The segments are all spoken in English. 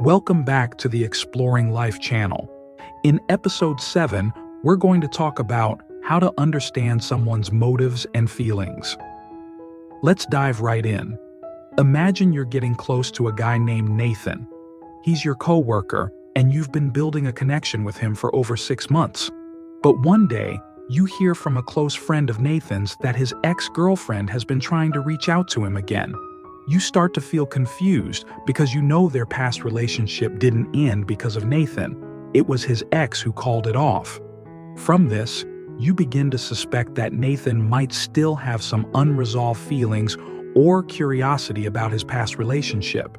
Welcome back to the Exploring Life channel. In episode 7, we're going to talk about how to understand someone's motives and feelings. Let's dive right in. Imagine you're getting close to a guy named Nathan. He's your coworker, and you've been building a connection with him for over 6 months. But one day, you hear from a close friend of Nathan's that his ex-girlfriend has been trying to reach out to him again. You start to feel confused because you know their past relationship didn't end because of Nathan. It was his ex who called it off. From this, you begin to suspect that Nathan might still have some unresolved feelings or curiosity about his past relationship.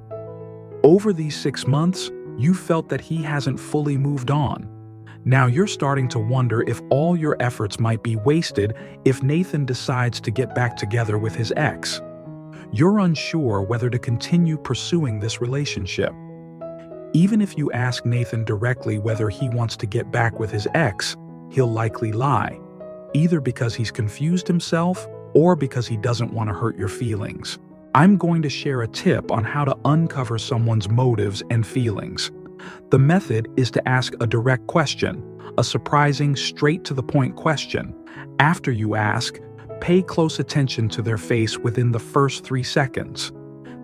Over these 6 months, you felt that he hasn't fully moved on. Now you're starting to wonder if all your efforts might be wasted if Nathan decides to get back together with his ex. You're unsure whether to continue pursuing this relationship. Even if you ask Nathan directly whether he wants to get back with his ex, he'll likely lie, either because he's confused himself or because he doesn't want to hurt your feelings. I'm going to share a tip on how to uncover someone's motives and feelings. The method is to ask a direct question, a surprising, straight-to-the-point question. After you ask, pay close attention to their face within the first 3 seconds.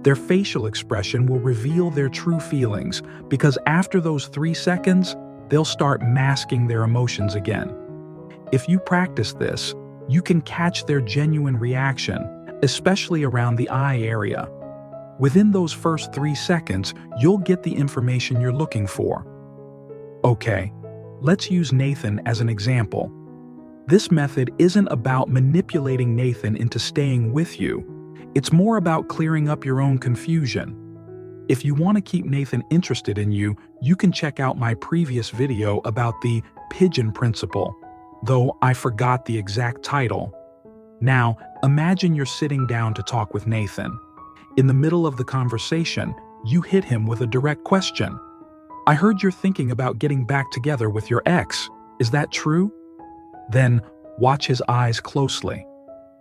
Their facial expression will reveal their true feelings because after those 3 seconds, they'll start masking their emotions again. If you practice this, you can catch their genuine reaction, especially around the eye area. Within those first 3 seconds, you'll get the information you're looking for. Okay, let's use Nathan as an example. This method isn't about manipulating Nathan into staying with you. It's more about clearing up your own confusion. If you want to keep Nathan interested in you, you can check out my previous video about the pigeon principle, though I forgot the exact title. Now, imagine you're sitting down to talk with Nathan. In the middle of the conversation, you hit him with a direct question. "I heard you're thinking about getting back together with your ex. Is that true?" Then, watch his eyes closely.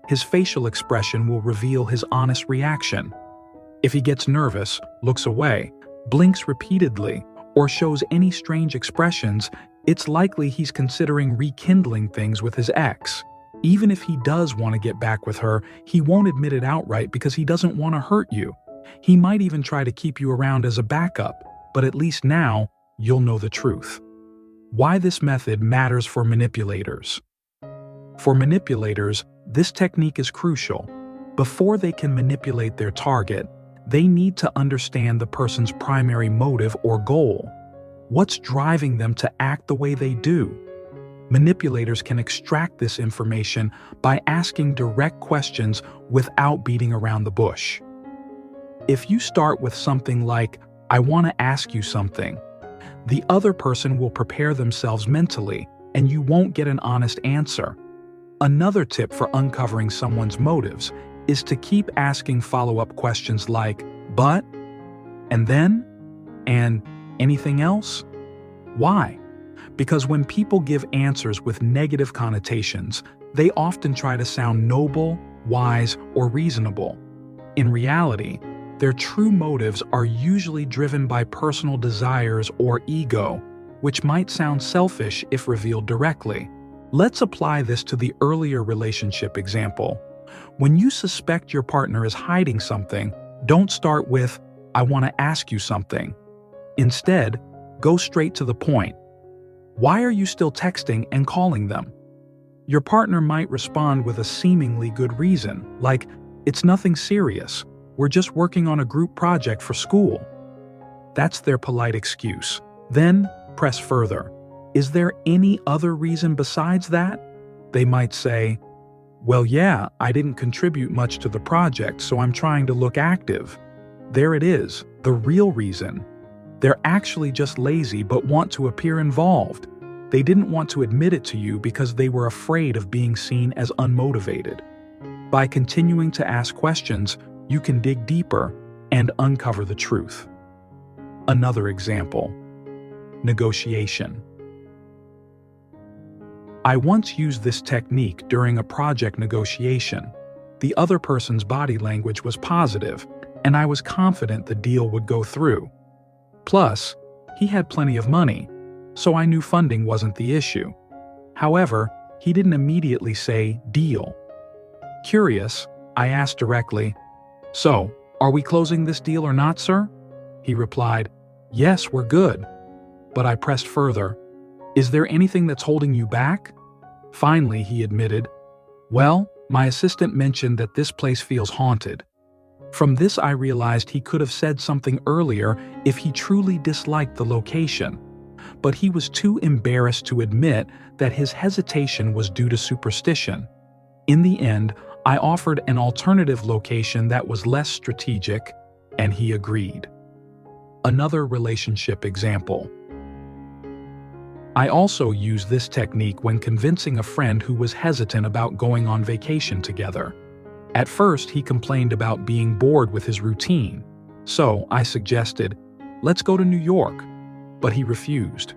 His facial expression will reveal his honest reaction. If he gets nervous, looks away, blinks repeatedly, or shows any strange expressions, it's likely he's considering rekindling things with his ex. Even if he does want to get back with her, he won't admit it outright because he doesn't want to hurt you. He might even try to keep you around as a backup, but at least now, you'll know the truth. Why this method matters for manipulators. For manipulators, this technique is crucial. Before they can manipulate their target, they need to understand the person's primary motive or goal. What's driving them to act the way they do? Manipulators can extract this information by asking direct questions without beating around the bush. If you start with something like, "I want to ask you something," the other person will prepare themselves mentally, and you won't get an honest answer. Another tip for uncovering someone's motives is to keep asking follow-up questions like, "But? And then? And anything else?" Why? Because when people give answers with negative connotations, they often try to sound noble, wise, or reasonable. In reality, their true motives are usually driven by personal desires or ego, which might sound selfish if revealed directly. Let's apply this to the earlier relationship example. When you suspect your partner is hiding something, don't start with, "I want to ask you something." Instead, go straight to the point. Why are you still texting and calling them? Your partner might respond with a seemingly good reason, like, "It's nothing serious. We're just working on a group project for school." That's their polite excuse. Then, press further. "Is there any other reason besides that?" They might say, "Well, yeah, I didn't contribute much to the project, so I'm trying to look active." There it is, the real reason. They're actually just lazy but want to appear involved. They didn't want to admit it to you because they were afraid of being seen as unmotivated. By continuing to ask questions, you can dig deeper and uncover the truth. Another example. Negotiation. I once used this technique during a project negotiation. The other person's body language was positive, and I was confident the deal would go through. Plus, he had plenty of money, so I knew funding wasn't the issue. However, he didn't immediately say, "Deal." Curious, I asked directly, "So, are we closing this deal or not, sir?" He replied, "Yes, we're good." But I pressed further, "Is there anything that's holding you back?" Finally, he admitted, "Well, my assistant mentioned that this place feels haunted." From this, I realized he could have said something earlier if he truly disliked the location, but he was too embarrassed to admit that his hesitation was due to superstition. In the end, I offered an alternative location that was less strategic, and he agreed. Another relationship example. I also used this technique when convincing a friend who was hesitant about going on vacation together. At first, he complained about being bored with his routine, so I suggested, "Let's go to New York," but he refused.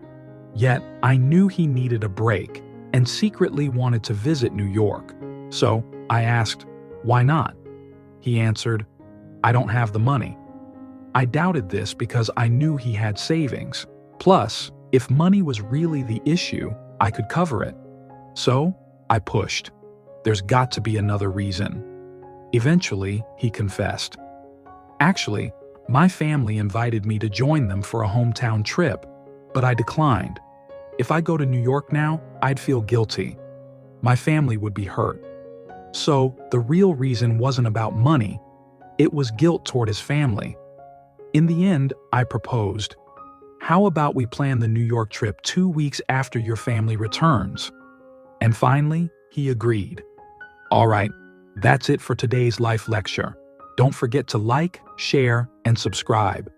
Yet, I knew he needed a break and secretly wanted to visit New York, so I asked, "Why not?" He answered, "I don't have the money." I doubted this because I knew he had savings. Plus, if money was really the issue, I could cover it. So, I pushed. There's got to be another reason. Eventually, he confessed. "Actually, my family invited me to join them for a hometown trip, but I declined. If I go to New York now, I'd feel guilty. My family would be hurt." So, the real reason wasn't about money. It was guilt toward his family. In the end, I proposed, "How about we plan the New York trip 2 weeks after your family returns?" And finally, he agreed. All right, that's it for today's life lecture. Don't forget to like, share, and subscribe.